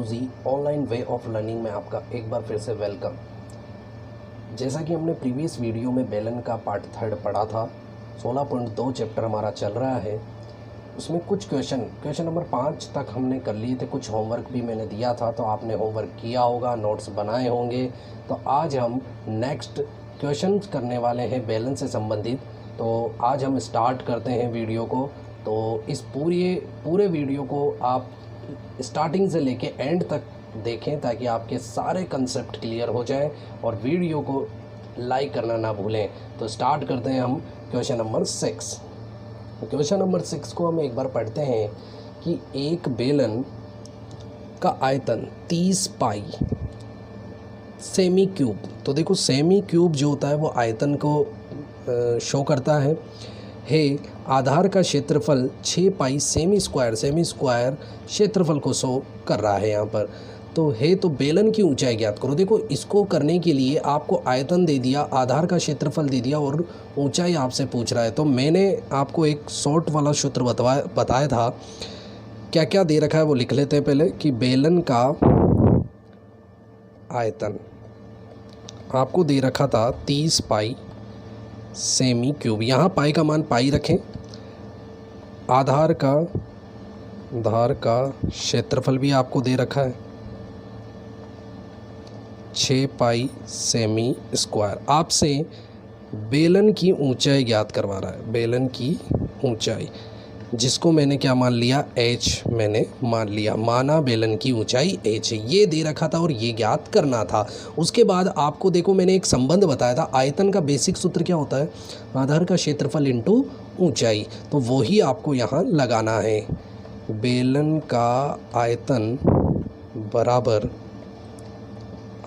Technology online way of learning में आपका एक बार फिर से वेलकम। जैसा कि हमने प्रीवियस वीडियो में बेलन का पार्ट 3 पढ़ा था, 16.2 चैप्टर हमारा चल रहा है। उसमें कुछ क्वेश्चन नंबर 5 तक हमने कर लिए थे। कुछ होमवर्क भी मैंने दिया था, तो आपने होमवर्क किया होगा, नोट्स बनाए होंगे। तो आज हम नेक्स्ट क्वेश्चन करने वाले हैं बेलन से संबंधित। तो आज हम स्टार्ट करते हैं वीडियो को। तो इस पूरे वीडियो को आप स्टार्टिंग से लेके एंड तक देखें ताकि आपके सारे कंसेप्ट क्लियर हो जाएं, और वीडियो को लाइक करना ना भूलें। तो स्टार्ट करते हैं हम क्वेश्चन नंबर 6। क्वेश्चन नंबर 6 को हम एक बार पढ़ते हैं कि एक बेलन का आयतन 30 पाई सेमी क्यूब। तो देखो, सेमी क्यूब जो होता है वो आयतन को शो करता है। आधार का क्षेत्रफल 6 पाई सेमी स्क्वायर क्षेत्रफल को शो कर रहा है यहाँ पर। तो बेलन की ऊंचाई ज्ञात करो। देखो, इसको करने के लिए आपको आयतन दे दिया, आधार का क्षेत्रफल दे दिया और ऊंचाई आपसे पूछ रहा है। तो मैंने आपको एक शॉर्ट वाला सूत्र बताया था। क्या क्या दे रखा है वो लिख लेते हैं पहले। कि बेलन का आयतन आपको दे रखा था 30 पाई सेमी क्यूब। यहाँ पाई का मान पाई रखें। आधार का क्षेत्रफल भी आपको दे रखा है 6 पाई सेमी स्क्वायर। आपसे बेलन की ऊंचाई ज्ञात करवा रहा है। बेलन की ऊंचाई, जिसको मैंने क्या मान लिया, h मैंने मान लिया। माना बेलन की ऊंचाई h है। ये दे रखा था और ये ज्ञात करना था। उसके बाद आपको देखो, मैंने एक संबंध बताया था। आयतन का बेसिक सूत्र क्या होता है, आधार का क्षेत्रफल इंटू ऊंचाई। तो वही आपको यहाँ लगाना है। बेलन का आयतन बराबर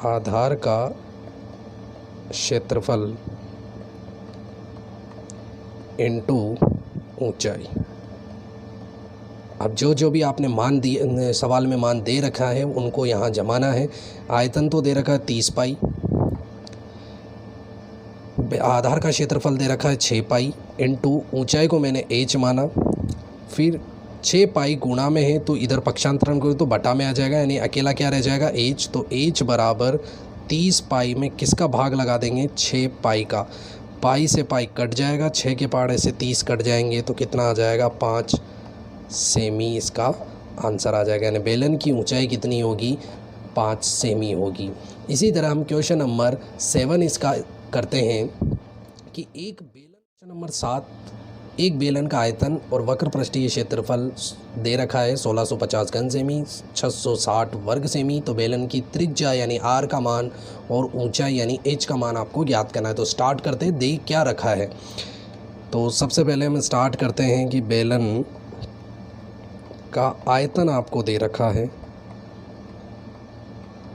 आधार का क्षेत्रफल इंटू ऊंचाई। अब जो भी आपने मान दिए, सवाल में मान दे रखा है, उनको यहाँ जमाना है। आयतन तो दे रखा है 30 पाई, आधार का क्षेत्रफल दे रखा है 6 पाई, इंटू ऊंचाई को मैंने h माना। फिर 6 पाई गुणा में है तो इधर पक्षांतरण करो तो बटा में आ जाएगा, यानी अकेला क्या रह जाएगा, h। तो h बराबर 30 पाई में किसका भाग लगा देंगे, 6 पाई का। पाई से पाई कट जाएगा, 6 के पहाड़े से 30 कट जाएंगे, तो कितना आ जाएगा, 5 सेमी इसका आंसर आ जाएगा। यानी बेलन की ऊंचाई कितनी होगी, 5 सेमी होगी। इसी तरह हम क्वेश्चन नंबर 7 इसका करते हैं कि क्वेश्चन नंबर 7, एक बेलन का आयतन और वक्र पृष्ठीय क्षेत्रफल दे रखा है 1650 घन सेमी, 660 वर्ग सेमी। तो बेलन की त्रिज्या यानी r का मान और ऊंचाई यानी h का मान आपको ज्ञात करना है। तो स्टार्ट करते हैं, दे क्या रखा है। तो सबसे पहले हम स्टार्ट करते हैं कि बेलन का आयतन आपको दे रखा है,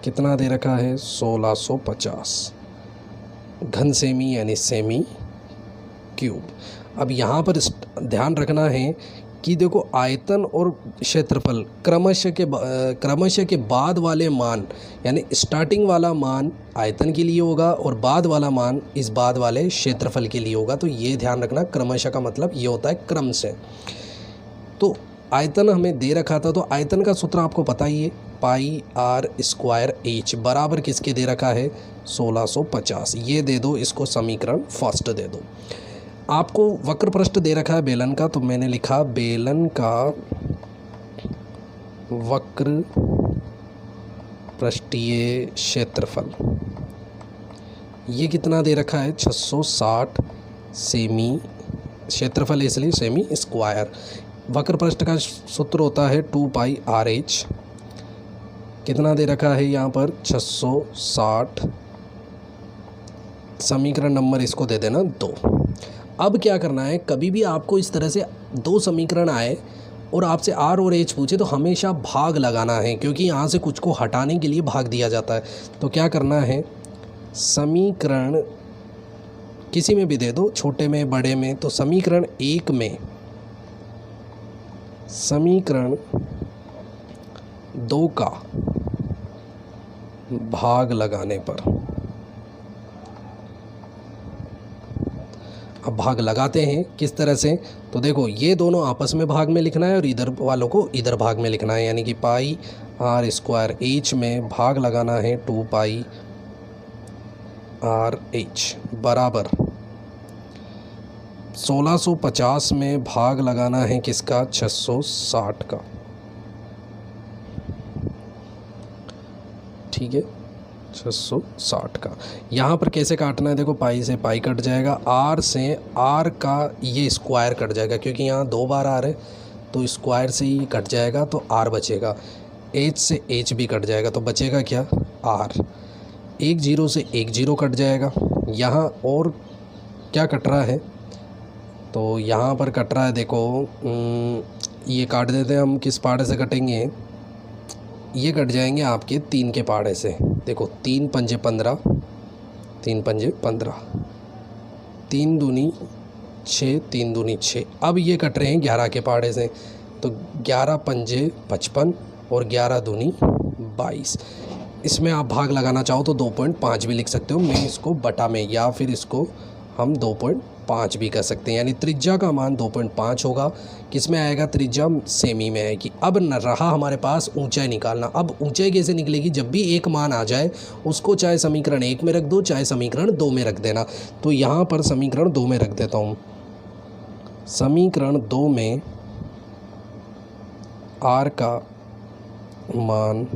कितना दे रखा है, 1650 घन सेमी यानी सेमी क्यूब। अब यहाँ पर ध्यान रखना है कि देखो, आयतन और क्षेत्रफल क्रमशः के बाद वाले मान, यानी स्टार्टिंग वाला मान आयतन के लिए होगा और बाद वाला मान इस बाद वाले क्षेत्रफल के लिए होगा। तो ये ध्यान रखना, क्रमशः का मतलब ये होता है क्रम से। तो आयतन हमें दे रखा था, तो आयतन का सूत्र आपको पता ही है, पाई आर स्क्वायर h बराबर किसके दे रखा है, 1650। ये दे दो, इसको समीकरण फर्स्ट दे दो। आपको वक्र पृष्ठ दे रखा है बेलन का, तो मैंने लिखा बेलन का वक्र पृष्ठीय क्षेत्रफल, ये कितना दे रखा है, 660 सेमी, क्षेत्रफल इसलिए सेमी स्क्वायर। वक्र पृष्ठ का सूत्र होता है 2 पाई आर एच। कितना दे रखा है यहाँ पर, 660। समीकरण नंबर इसको दे देना 2। अब क्या करना है, कभी भी आपको इस तरह से 2 समीकरण आए और आपसे r और h पूछे तो हमेशा भाग लगाना है, क्योंकि यहाँ से कुछ को हटाने के लिए भाग दिया जाता है। तो क्या करना है, समीकरण किसी में भी दे दो, छोटे में बड़े में। तो समीकरण 1 में समीकरण 2 का भाग लगाने पर, अब भाग लगाते हैं किस तरह से, तो देखो ये दोनों आपस में भाग में लिखना है और इधर वालों को इधर भाग में लिखना है, यानी कि पाई आर स्क्वायर, एच में भाग लगाना है 2 पाई आर एच बराबर 1650 में भाग लगाना है किसका, 660 का। ठीक है, 660 का। यहाँ पर कैसे काटना है, देखो पाई से पाई कट जाएगा, आर से आर का ये स्क्वायर कट जाएगा, क्योंकि यहाँ 2 बार आर है तो स्क्वायर से ही कट जाएगा तो आर बचेगा। एच से एच भी कट जाएगा तो बचेगा क्या, आर। 1 0 से 1 0 कट जाएगा। यहाँ और क्या कट रहा है, तो यहाँ पर कट रहा है, देखो ये काट देते हैं हम, किस पहाड़े से कटेंगे, ये कट जाएंगे आपके 3 के पहाड़े से। देखो 3 पंजे 15, 3 पंजे 15, 3 दूनी 6, 3 दूनी 6। अब ये कट रहे हैं 11 के पहाड़े से, तो 11 पंजे 55 और 11 दूनी 22। इसमें आप भाग लगाना चाहो तो 2.5 भी लिख सकते हो, मैं इसको बटा में, या फिर इसको हम 2.5 भी कर सकते हैं, यानी त्रिज्या का मान 2.5 होगा। किस में आएगा, त्रिज्या सेमी में आएगी। अब न रहा हमारे पास ऊंचाई निकालना। अब ऊंचाई कैसे निकलेगी, जब भी एक मान आ जाए उसको चाहे समीकरण 1 में रख दो चाहे समीकरण 2 में रख देना। तो यहाँ पर समीकरण 2 में रख देता हूँ। समीकरण 2 में आर का मान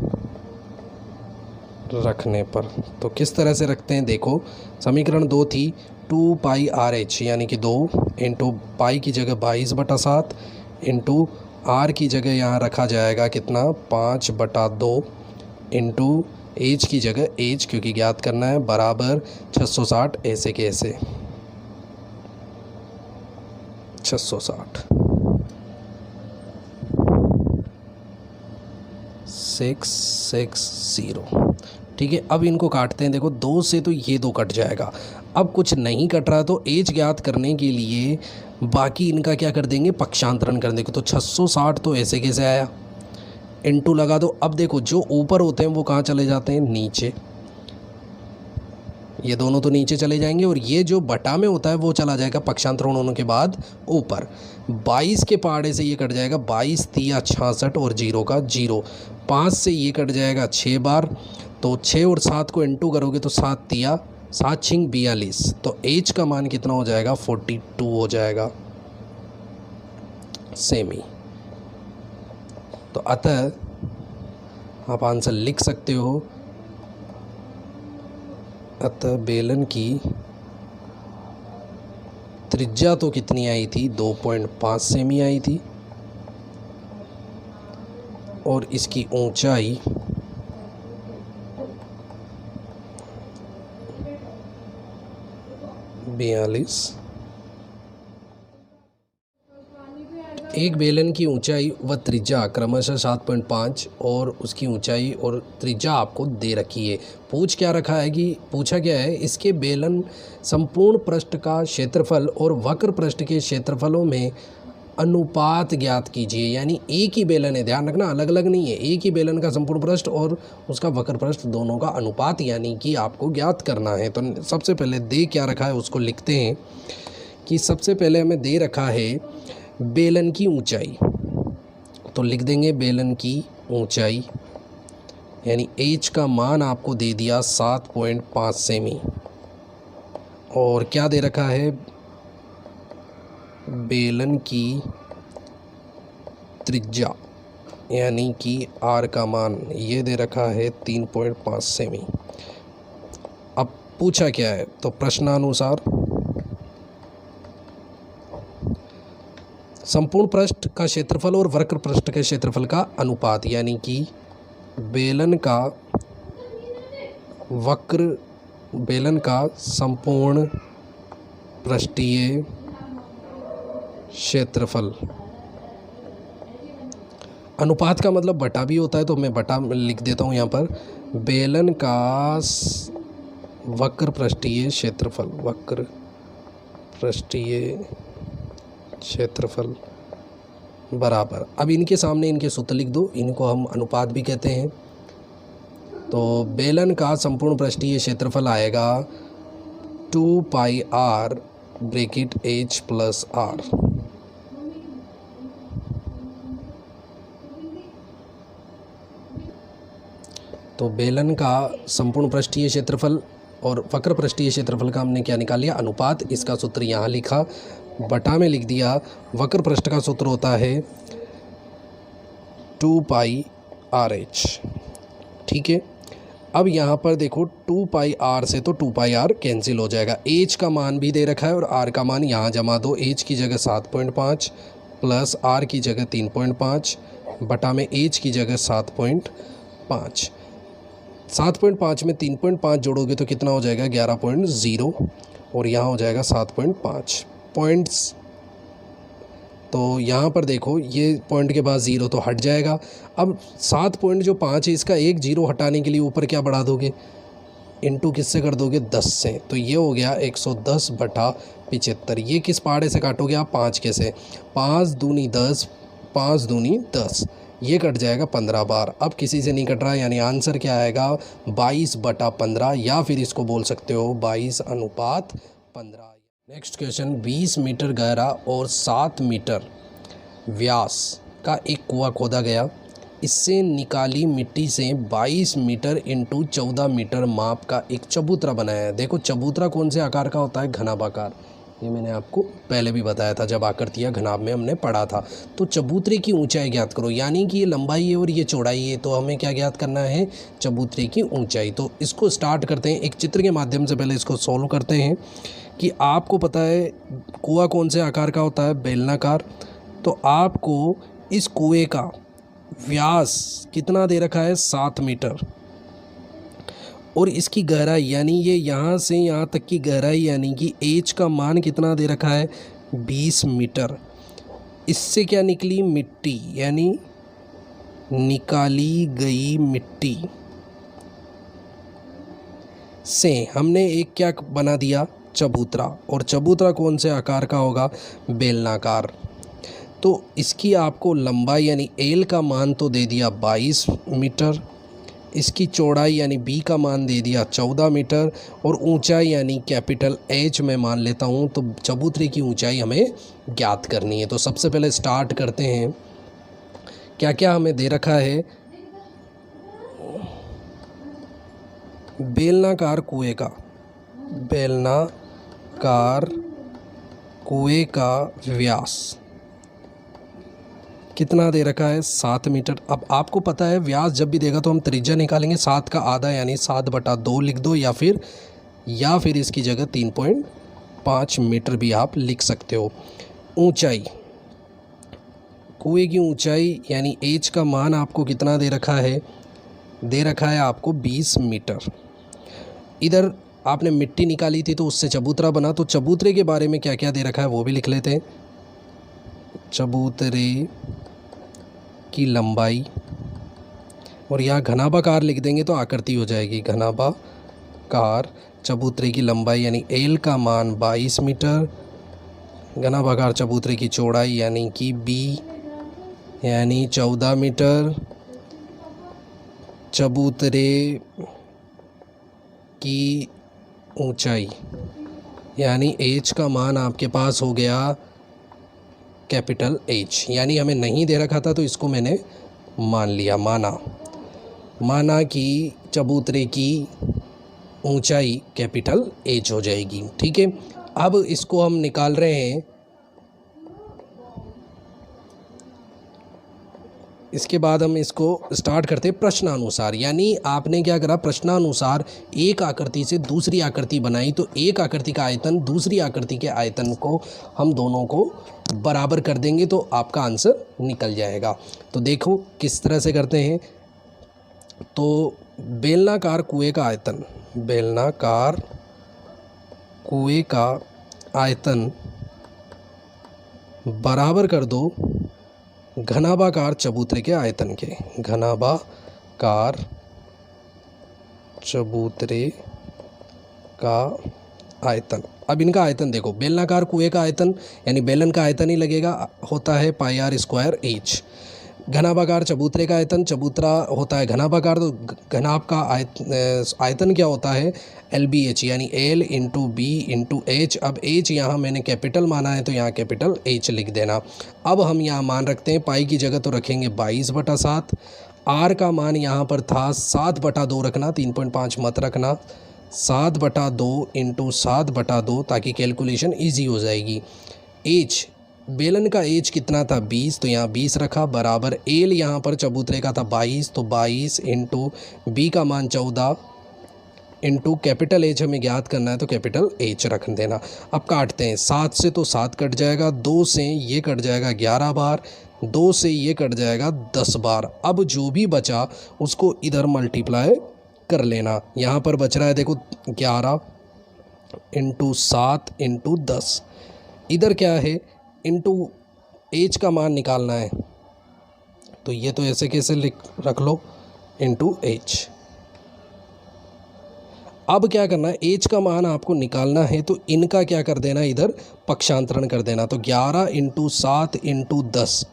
रखने पर, तो किस तरह से रखते हैं, देखो समीकरण 2 थी 2 पाई आर एच, यानी कि 2 इंटू पाई की जगह 22/7 इंटू आर की जगह यहाँ रखा जाएगा कितना, 5/2 इंटू एच की जगह एच, क्योंकि ज्ञात करना है, बराबर 660। ऐसे के ऐसे 660 660। ठीक है, अब इनको काटते हैं। देखो 2 से तो ये 2 कट जाएगा। अब कुछ नहीं कट रहा तो एज ज्ञात करने के लिए बाकी इनका क्या कर देंगे, पक्षांतरण कर देंगे। तो 660 तो ऐसे कैसे आया, इंटू लगा दो। अब देखो जो ऊपर होते हैं वो कहाँ चले जाते हैं, नीचे। ये दोनों तो नीचे चले जाएंगे और ये जो बटा में होता है वो चला जाएगा पक्षांतरण होने के बाद ऊपर। 22 के पहाड़े से ये कट जाएगा, 22 तिया 66 और 0 का 0। 5 से ये कट जाएगा 6 बार, तो 6 और 7 को इंटू करोगे तो 7 तिया 7 छिंग 42। तो एच का मान कितना हो जाएगा, 42 हो जाएगा सेमी। तो अतः आप आंसर लिख सकते हो, अतः बेलन की त्रिज्या तो कितनी आई थी, 2.5 सेमी आई थी, और इसकी ऊंचाई 42। एक बेलन की ऊंचाई व त्रिज्या क्रमशः 7.5 और उसकी ऊंचाई और त्रिज्या आपको दे रखी है। पूछा क्या है, इसके बेलन संपूर्ण पृष्ठ का क्षेत्रफल और वक्र पृष्ठ के क्षेत्रफलों में अनुपात ज्ञात कीजिए। यानी एक ही बेलन है, ध्यान रखना, अलग अलग नहीं है। एक ही बेलन का संपूर्ण पृष्ठ और उसका वक्र पृष्ठ दोनों का अनुपात यानी कि आपको ज्ञात करना है। तो सबसे पहले दे क्या रखा है उसको लिखते हैं कि सबसे पहले हमें दे रखा है बेलन की ऊंचाई। तो लिख देंगे बेलन की ऊंचाई, यानी एच का मान आपको दे दिया 7.5 सेमी। और क्या दे रखा है, बेलन की त्रिज्या यानी कि आर का मान ये दे रखा है 3.5 सेमी। अब पूछा क्या है, तो प्रश्नानुसार संपूर्ण पृष्ठ का क्षेत्रफल और वक्र पृष्ठ के क्षेत्रफल का अनुपात, यानी कि बेलन का संपूर्ण पृष्ठीय क्षेत्रफल। अनुपात का मतलब बटा भी होता है, तो मैं बटा लिख देता हूँ यहाँ पर। बेलन का वक्र पृष्ठीय क्षेत्रफल बराबर, अब इनके सामने इनके सूत्र लिख दो, इनको हम अनुपात भी कहते हैं। तो बेलन का संपूर्ण पृष्ठीय क्षेत्रफल आएगा 2 pi r bracket h plus r. तो बेलन का संपूर्ण पृष्ठीय क्षेत्रफल और वक्र पृष्ठीय क्षेत्रफल का हमने क्या निकाल लिया, अनुपात। इसका सूत्र यहाँ लिखा, बटा में लिख दिया। वक्र पृष्ठ का सूत्र होता है 2πRh। ठीक है, अब यहाँ पर देखो 2πr से तो 2πr कैंसिल हो जाएगा। h का मान भी दे रखा है और r का मान यहाँ जमा दो। h की जगह 7.5 प्लस r की जगह 3.5 बटा में h की जगह 7.5। 7.5 में 3.5 जोड़ोगे तो कितना हो जाएगा, 11.0 और यहाँ हो जाएगा 7.5 पॉइंट्स। तो यहाँ पर देखो ये पॉइंट के बाद ज़ीरो तो हट जाएगा। अब 7.5 है, इसका एक जीरो हटाने के लिए ऊपर क्या बढ़ा दोगे, इनटू किससे कर दोगे, 10 से। तो ये हो गया 110/75। ये किस पहाड़े से काटोगे आप, 5 के से। 5 दूनी 10, 5 दूनी 10, ये कट जाएगा 15 बार। अब किसी से नहीं कट रहा, यानी आंसर क्या आएगा, 22/15, या फिर इसको बोल सकते हो 22:15। नेक्स्ट क्वेश्चन, 20 मीटर गहरा और 7 मीटर व्यास का एक कुआं खोदा गया। इससे निकाली मिट्टी से 22 मीटर इंटू 14 मीटर माप का एक चबूतरा बनाया है। देखो चबूतरा कौन से आकार का होता है, घनाभाकार। ये मैंने आपको पहले भी बताया था जब आकृतियाँ घनाभ में हमने पढ़ा था। तो चबूतरे की ऊंचाई ज्ञात करो, यानी कि ये लंबाई है और ये चौड़ाई है, तो हमें क्या ज्ञात करना है, चबूतरे की ऊंचाई। तो इसको स्टार्ट करते हैं एक चित्र के माध्यम से, पहले इसको सॉल्व करते हैं। कि आपको पता है कुआं कौन से आकार का होता है, बेलनाकार। तो आपको इस कुएं का व्यास कितना दे रखा है, 7 मीटर, और इसकी गहराई यानी ये यहाँ से यहाँ तक की गहराई यानी कि एच का मान कितना दे रखा है, 20 मीटर। इससे क्या निकली, मिट्टी, यानी निकाली गई मिट्टी से हमने एक क्या बना दिया, चबूतरा। और चबूतरा कौन से आकार का होगा, बेलनाकार। तो इसकी आपको लंबाई यानी एल का मान तो दे दिया 22 मीटर, इसकी चौड़ाई यानी बी का मान दे दिया 14 मीटर, और ऊंचाई यानी कैपिटल एच में मान लेता हूं। तो चबूतरे की ऊंचाई हमें ज्ञात करनी है। तो सबसे पहले स्टार्ट करते हैं, क्या क्या हमें दे रखा है, बेलनाकार कुएं का, बेलनाकार कुएं का व्यास कितना दे रखा है, 7 मीटर। अब आपको पता है व्यास जब भी देगा तो हम त्रिज्या निकालेंगे, 7 का आधा यानी 7/2 लिख दो, या फिर इसकी जगह 3.5 मीटर भी आप लिख सकते हो। ऊंचाई, कुएं की ऊंचाई यानी एच का मान आपको कितना दे रखा है, आपको 20 मीटर। इधर आपने मिट्टी निकाली थी तो उससे चबूतरा बना, तो चबूतरे के बारे में क्या क्या दे रखा है वो भी लिख लेते हैं। चबूतरे की लंबाई, और यहाँ घनाभाकार लिख देंगे तो आकृति हो जाएगी, घनाभाकार। चबूतरे की लंबाई यानी एल का मान 22 मीटर, घनाभाकार चबूतरे की चौड़ाई यानी कि बी यानी 14 मीटर, चबूतरे की ऊंचाई यानी एच का मान आपके पास हो गया कैपिटल एच, यानी हमें नहीं दे रखा था तो इसको मैंने मान लिया, माना कि चबूतरे की ऊंचाई कैपिटल एच हो जाएगी। ठीक है, अब इसको हम निकाल रहे हैं। इसके बाद हम इसको स्टार्ट करते हैं प्रश्नानुसार, यानी आपने क्या करा, प्रश्नानुसार एक आकृति से दूसरी आकृति बनाई। तो एक आकृति का आयतन दूसरी आकृति के आयतन को हम दोनों को बराबर कर देंगे तो आपका आंसर निकल जाएगा। तो देखो किस तरह से करते हैं। तो बेलनाकार कुएं का आयतन, बेलनाकार कुएं का आयतन बराबर कर दो घनाभाकार चबूतरे के आयतन के, घनाभाकार चबूतरे का आयतन। अब इनका आयतन देखो, बेलनाकार कुएं का आयतन यानी बेलन का आयतन ही लगेगा, होता है πr² h। घनाभाकार चबूतरे का आयतन, चबूतरा होता है घनाभाकार, तो घनाभ का आयतन क्या होता है, LBH यानी L into B into H. अब H यहाँ मैंने कैपिटल माना है तो यहाँ कैपिटल H लिख देना। अब हम यहाँ मान रखते हैं, पाई की जगह तो रखेंगे 22/7, आर का मान यहाँ पर था 7/2 रखना, 3.5 मत रखना, 7/2 इंटू 7/2 ताकि कैलकुलेशन इजी हो जाएगी। एच, बेलन का एच कितना था 20, तो यहाँ 20 रखा, बराबर एल यहाँ पर चबूतरे का था 22, तो 22 इंटू बी का मान 14 इंटू कैपिटल एच हमें ज्ञात करना है तो कैपिटल एच रख देना। अब काटते हैं, 7 से तो 7 कट जाएगा, 2 से ये कट जाएगा 11 बार, 2 से ये कट जाएगा 10 बार। अब जो भी बचा उसको इधर मल्टीप्लाई कर लेना। यहाँ पर बच रहा है देखो 11 इंटू 7 इंटू 10, इधर क्या है इंटू एच का मान निकालना है, तो ये तो ऐसे कैसे रख लो इंटू एच। अब क्या करना है, एच का मान आपको निकालना है तो इनका क्या कर देना, इधर पक्षांतरण कर देना। तो 11 इंटू 7 इंटू 10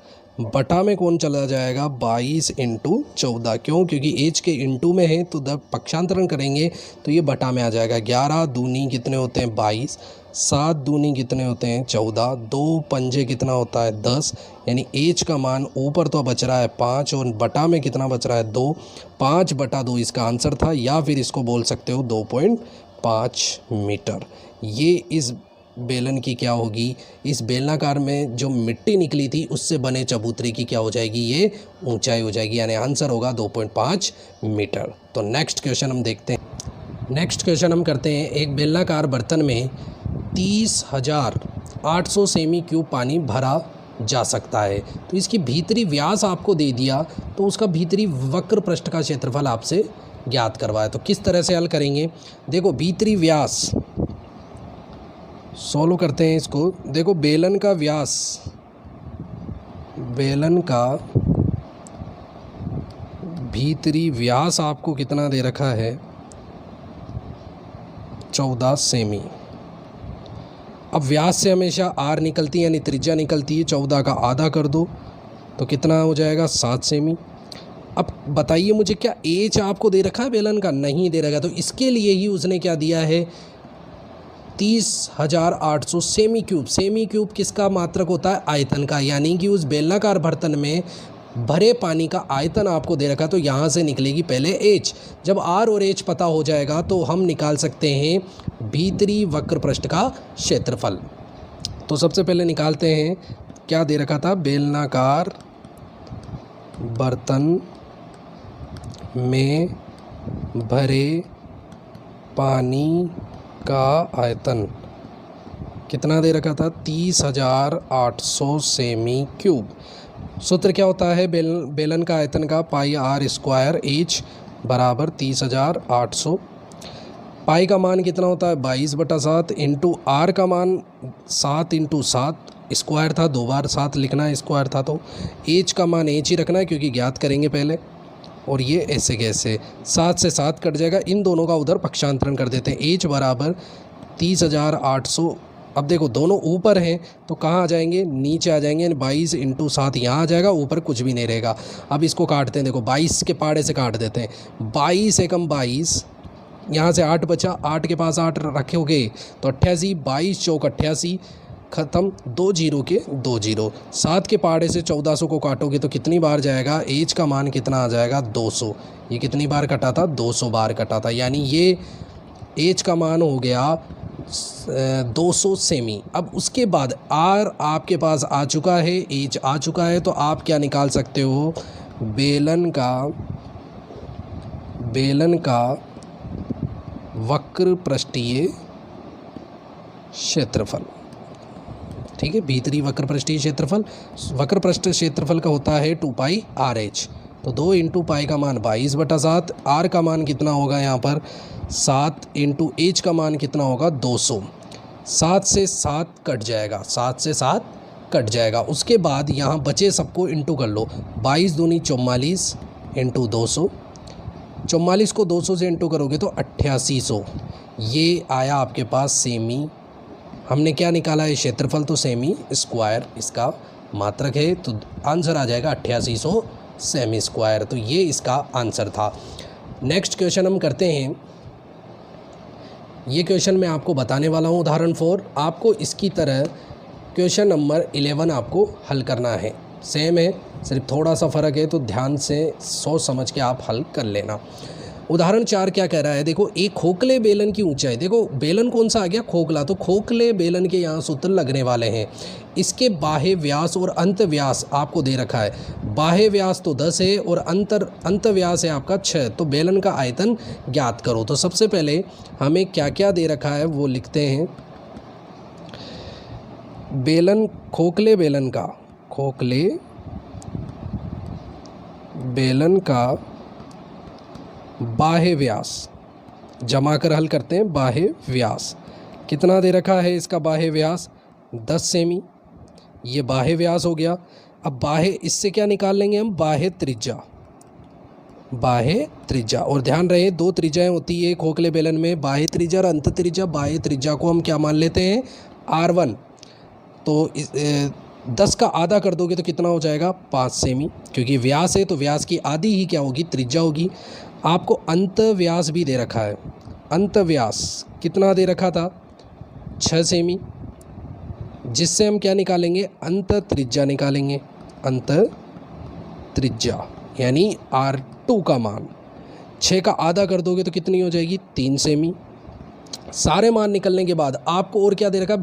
बटा में कौन चला जाएगा 22 इंटू 14, क्यों, क्योंकि एच के इंटू में है तो जब पक्षांतरण करेंगे तो ये बटा में आ जाएगा। 11 दूनी कितने होते हैं 22, 7 दूनी कितने होते हैं 14, 2 पंजे कितना होता है 10, यानी एच का मान ऊपर तो बच रहा है 5 और बटा में कितना बच रहा है 2, 5/2 इसका आंसर था, या फिर इसको बोल सकते हो 2.5 मीटर। ये इस बेलन की क्या होगी, इस बेलनाकार में जो मिट्टी निकली थी उससे बने चबूतरे की क्या हो जाएगी, ये ऊंचाई हो जाएगी, यानी आंसर होगा 2.5 मीटर। तो नेक्स्ट क्वेश्चन हम देखते हैं। नेक्स्ट क्वेश्चन हम करते हैं, एक बेलनाकार बर्तन में 30,800 सेमी क्यूब पानी भरा जा सकता है, तो इसकी भीतरी व्यास आपको दे दिया, तो उसका भीतरी वक्र पृष्ठ का क्षेत्रफल आपसे ज्ञात करवाया। तो किस तरह से हल करेंगे, देखो भीतरी व्यास सोल्व करते हैं इसको। देखो बेलन का व्यास, बेलन का भीतरी व्यास आपको कितना दे रखा है 14 सेमी। अब व्यास से हमेशा आर निकलती है यानी त्रिज्या निकलती है, 14 का आधा कर दो तो कितना हो जाएगा 7 सेमी। अब बताइए मुझे, क्या एच आपको दे रखा है बेलन का, नहीं दे रखा, तो इसके लिए ही उसने क्या दिया है 30,800 सेमी क्यूब। सेमी क्यूब किसका मात्रक होता है, आयतन का, यानी कि उस बेलनाकार बर्तन में भरे पानी का आयतन आपको दे रखा, तो यहाँ से निकलेगी पहले एच। जब आर और एच पता हो जाएगा तो हम निकाल सकते हैं भीतरी वक्र पृष्ठ का क्षेत्रफल। तो सबसे पहले निकालते हैं, क्या दे रखा था, बेलनाकार बर्तन में भरे पानी का आयतन कितना दे रखा था 30,800 सेमी क्यूब। सूत्र क्या होता है बेलन का आयतन का, पाई आर स्क्वायर एच बराबर 30,800। पाई का मान कितना होता है 22/7 इंटू आर का मान 7 इंटू 7 स्क्वायर था, 2 बार 7 लिखना है स्क्वायर था, तो एच का मान एच ही रखना है क्योंकि ज्ञात करेंगे पहले। और ये ऐसे कैसे 7 से 7 कट जाएगा, इन दोनों का उधर पक्षांतरण कर देते हैं। एच बराबर 30,800। अब देखो दोनों ऊपर हैं तो कहाँ आ जाएंगे, नीचे आ जाएंगे, 22 इंटू 7 यहाँ आ जाएगा, ऊपर कुछ भी नहीं रहेगा। अब इसको काटते हैं, देखो 22 के पाड़े से काट देते हैं, 22 एकम 22, यहाँ से 8 बचा, 8 के पास 8 रखोगे तो 88, 22 चौक 88 ख़त्म, 2 जीरो के 2 जीरो। 7 के पहाड़े से 1400 को काटोगे तो कितनी बार जाएगा, एच का मान कितना आ जाएगा 200। ये कितनी बार कटा था 200 बार कटा था, यानी ये एच का मान हो गया 200 सेमी। अब उसके बाद आर आपके पास आ चुका है, एच आ चुका है, तो आप क्या निकाल सकते हो, बेलन का वक्र पृष्ठीय क्षेत्रफल। ठीक है, भीतरी वक्र पृष्ठीय क्षेत्रफल, वक्र पृष्ठ क्षेत्रफल का होता है 2 पाई आर एच। तो 2 इंटू पाई का मान 22/7, आर का मान कितना होगा यहाँ पर 7 इंटू एच का मान कितना होगा 200। 7 से 7 कट जाएगा, 7 से 7 कट जाएगा। उसके बाद यहाँ बचे सबको इंटू कर लो, 22 दूनी 44 इंटू 200, 44 को 200 से इंटू करोगे तो 8800। ये आया आपके पास सेमी। हमने क्या निकाला है क्षेत्रफल, तो सेमी स्क्वायर इसका मात्रक है, तो आंसर आ जाएगा 8800 सेमी स्क्वायर। तो ये इसका आंसर था। नेक्स्ट क्वेश्चन हम करते हैं। ये क्वेश्चन मैं आपको बताने वाला हूँ उदाहरण 4। आपको इसकी तरह क्वेश्चन नंबर 11 आपको हल करना है, सेम है। सिर्फ थोड़ा सा फ़र्क है, तो ध्यान से सोच समझ के आप हल कर लेना। उदाहरण 4 क्या कह रहा है, देखो एक खोखले बेलन की ऊंचाई, देखो बेलन कौन सा आ गया, खोखला, तो खोखले बेलन के यहाँ सूत्र लगने वाले हैं। इसके बाह्य व्यास और अंत व्यास आपको दे रखा है। बाह्य व्यास तो 10 है और अंत व्यास है आपका 6। तो बेलन का आयतन ज्ञात करो। तो सबसे पहले हमें क्या क्या दे रखा है वो लिखते हैं। बेलन, खोखले बेलन का बाह्य व्यास, जमा कर हल करते हैं। बाह्य व्यास कितना दे रखा है, इसका बाह्य व्यास 10 सेमी, ये बाह्य व्यास हो गया। अब बाह्य, इससे क्या निकाल लेंगे हम, बाह्य त्रिज्या। और ध्यान रहे 2 त्रिज्याएं होती है खोखले बेलन में, बाह्य त्रिज्या और अंत त्रिज्या। बाह्य त्रिज्या को हम क्या मान लेते हैं, R1। तो 10 का आधा कर दोगे तो कितना हो जाएगा, 5 सेमी, क्योंकि व्यास है तो व्यास की आधी ही क्या होगी, त्रिज्या होगी। आपको अंत व्यास भी दे रखा है। अंत व्यास कितना दे रखा था, 6 सेमी, जिससे हम क्या निकालेंगे, अंत त्रिज्या निकालेंगे। अंत त्रिज्या यानी R2 का मान 6 का आधा कर दोगे तो कितनी हो जाएगी, 3 सेमी। सारे मान निकलने के बाद आपको और क्या दे रखा,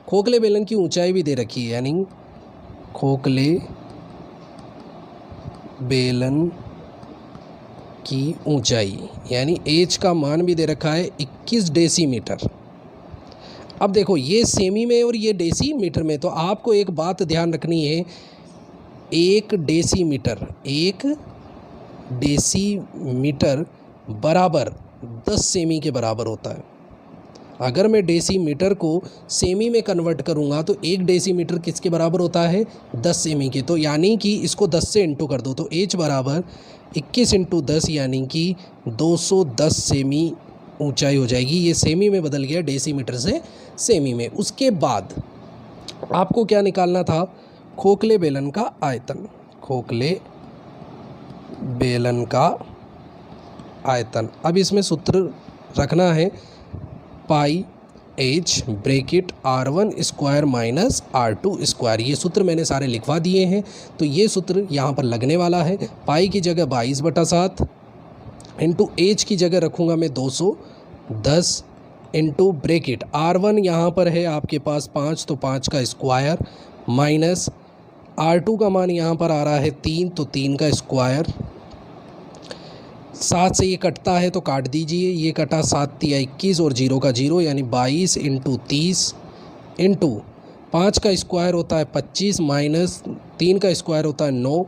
खोखले बेलन की ऊंचाई भी दे रखी है, यानी खोखले बेलन की ऊंचाई यानी h का मान भी दे रखा है 21 डेसीमीटर। अब देखो ये सेमी में और ये डेसीमीटर में, तो आपको एक बात ध्यान रखनी है, 1 डेसीमीटर बराबर 10 सेमी के बराबर होता है। अगर मैं डेसीमीटर को सेमी में कन्वर्ट करूंगा तो 1 डेसीमीटर किसके बराबर होता है, 10 सेमी के। तो यानी कि इसको 10 से इंटू कर दो, तो h बराबर 21 इंटू 10 यानी कि 210 सेमी ऊंचाई हो जाएगी। ये सेमी में बदल गया डेसीमीटर से सेमी में। उसके बाद आपको क्या निकालना था, खोखले बेलन का आयतन। खोखले बेलन का आयतन, अब इसमें सूत्र रखना है, पाई h bracket R1 square minus R2 square. ये सूत्र मैंने सारे लिखवा दिए हैं, तो ये सूत्र यहाँ पर लगने वाला है। पाई की जगह 22/7 इंटू h की जगह रखूँगा मैं 210 इंटू ब्रैकेट R1 यहाँ पर है आपके पास 5, तो 5 का स्क्वायर माइनस R2 का मान यहाँ पर आ रहा है 3, तो 3 का स्क्वायर। 7 से ये कटता है तो काट दीजिए, ये कटा 7 या 21 और 0 का 0 यानी 22 इंटू 30 इंटू 5 का स्क्वायर होता है 25 माइनस 3 का स्क्वायर होता है 9।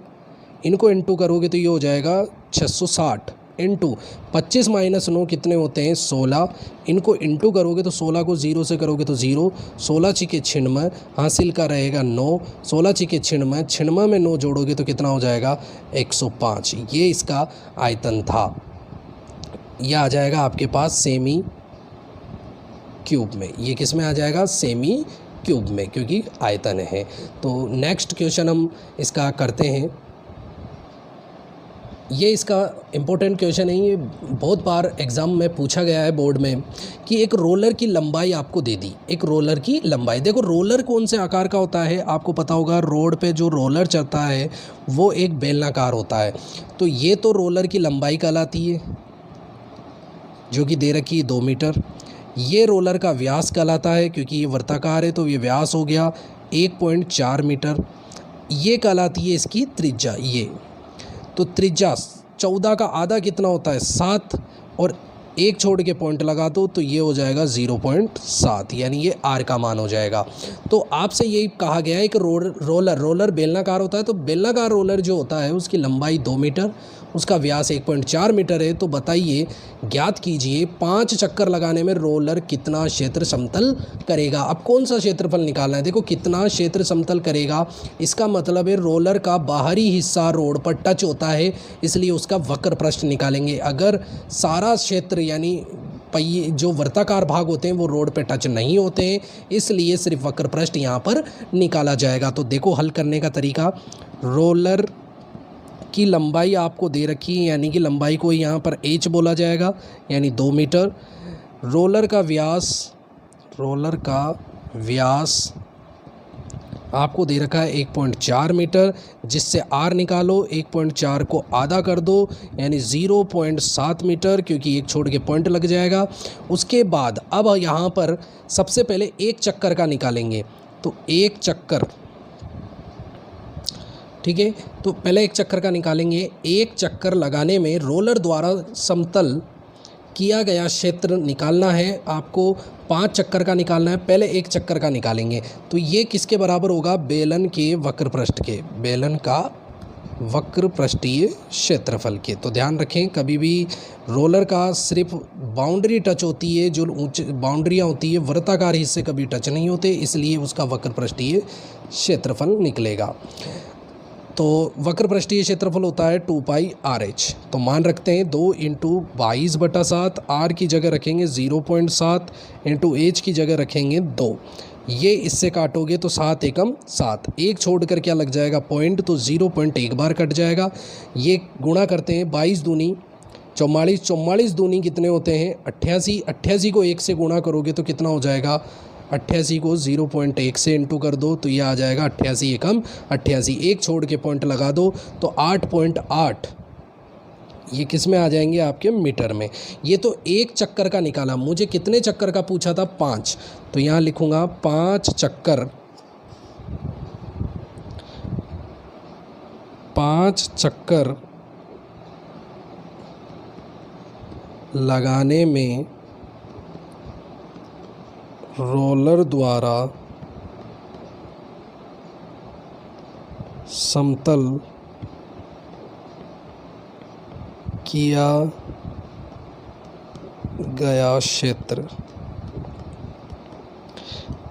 इनको इंटू करोगे तो ये हो जाएगा 660 इंटू 25 माइनस 9 कितने होते हैं, 16। इनको इंटू करोगे तो 16 को 0 से करोगे तो 0, 16 छिके 96, हासिल का रहेगा 9, 16 छिके 96, 96 में 9 जोड़ोगे तो कितना हो जाएगा, 105। ये इसका आयतन था। यह आ जाएगा आपके पास सेमी क्यूब में। ये किस में आ जाएगा, सेमी क्यूब में, क्योंकि आयतन है। तो नेक्स्ट क्वेश्चन हम इसका करते हैं। ये इसका इम्पोर्टेंट क्वेश्चन है, ये बहुत बार एग्ज़ाम में पूछा गया है बोर्ड में, कि एक रोलर की लंबाई आपको दे दी। एक रोलर की लंबाई, देखो रोलर कौन से आकार का होता है, आपको पता होगा रोड पे जो रोलर चलता है वो एक बेलनाकार होता है। तो ये तो रोलर की लंबाई कहलाती है, जो कि दे रखी है 2 मीटर। ये रोलर का व्यास कहलाता है, क्योंकि ये वृत्ताकार है तो ये व्यास हो गया 1.4 मीटर। ये कहलाती है इसकी त्रिज्या। ये तो त्रिज्या 14 का आधा कितना होता है, 7, और 1 छोड़ के पॉइंट लगा दो तो ये हो जाएगा 0.7, यानी ये R का मान हो जाएगा। तो आपसे यही कहा गया है कि रोलर बेलनाकार होता है, तो बेलनाकार रोलर जो होता है उसकी लंबाई 2 मीटर, उसका व्यास 1.4 मीटर है। तो बताइए, ज्ञात कीजिए 5 चक्कर लगाने में रोलर कितना क्षेत्र समतल करेगा। अब कौन सा क्षेत्रफल निकालना है, देखो कितना क्षेत्र समतल करेगा, इसका मतलब है रोलर का बाहरी हिस्सा रोड पर टच होता है, इसलिए उसका वक्र पृष्ठ निकालेंगे। अगर सारा क्षेत्र यानी पहिए जो वृत्ताकार भाग होते हैं वो रोड पे टच नहीं होते हैं, इसलिए सिर्फ वक्र पृष्ठ यहाँ पर निकाला जाएगा। तो देखो हल करने का तरीका, रोलर की लंबाई आपको दे रखी है, यानी कि लंबाई को यहाँ पर h बोला जाएगा, यानी 2 मीटर। रोलर का व्यास आपको दे रखा है 1.4 मीटर, जिससे R निकालो, 1.4 को आधा कर दो यानी 0.7 मीटर, क्योंकि एक छोड़ के पॉइंट लग जाएगा। उसके बाद अब यहाँ पर सबसे पहले एक चक्कर का निकालेंगे, तो एक चक्कर, ठीक है, तो पहले एक चक्कर का निकालेंगे। एक चक्कर लगाने में रोलर द्वारा समतल किया गया क्षेत्र निकालना है आपको। 5 चक्कर का निकालना है, पहले एक चक्कर का निकालेंगे। तो ये किसके बराबर होगा? बेलन के वक्र पृष्ठ के, बेलन का वक्र पृष्ठीय क्षेत्रफल के। तो ध्यान रखें, कभी भी रोलर का सिर्फ बाउंड्री टच होती है, जो ऊंची बाउंड्रियाँ होती है वृत्ताकार हिस्से कभी टच नहीं होते, इसलिए उसका वक्र पृष्ठीय क्षेत्रफल निकलेगा। तो वक्र पृष्ठीय क्षेत्रफल होता है 2 पाई RH। तो मान रखते हैं 2 × 22/7, R की जगह रखेंगे 0.7, × H की जगह रखेंगे 2। ये इससे काटोगे तो 7 एकम 7, एक छोड़ कर क्या लग जाएगा? पॉइंट, तो 0.1 बार कट जाएगा। ये गुणा करते हैं, 22 दूनी 44, 44 दूनी कितने होते हैं? 88, 88 को 1 से गुणा करोगे तो कितना हो जाएगा? 88 को 0.1 से इंटू कर दो तो ये आ जाएगा 88 एकम 88। एक छोड़ के पॉइंट लगा दो तो 8.8 ये किस में आ जाएंगे? आपके मीटर में। ये तो एक चक्कर का निकाला। मुझे कितने चक्कर का पूछा था? 5। तो यहाँ लिखूँगा 5 चक्कर, 5 चक्कर लगाने में रोलर द्वारा समतल किया गया क्षेत्र।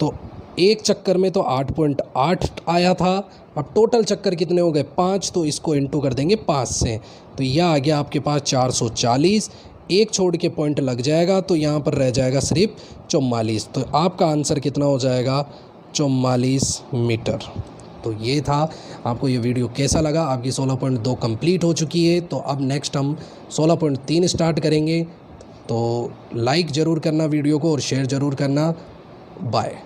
तो एक चक्कर में तो 8.8 आया था, अब टोटल चक्कर कितने हो गए? 5, तो इसको इंटू कर देंगे 5 से, तो यह आ गया आपके पास 440। एक छोड़ के पॉइंट लग जाएगा तो यहाँ पर रह जाएगा सिर्फ 44। तो आपका आंसर कितना हो जाएगा? 44 मीटर। तो ये था। आपको ये वीडियो कैसा लगा? आपकी 16.2 कंप्लीट हो चुकी है। तो अब नेक्स्ट हम 16.3 स्टार्ट करेंगे। तो लाइक ज़रूर करना वीडियो को और शेयर ज़रूर करना। बाय।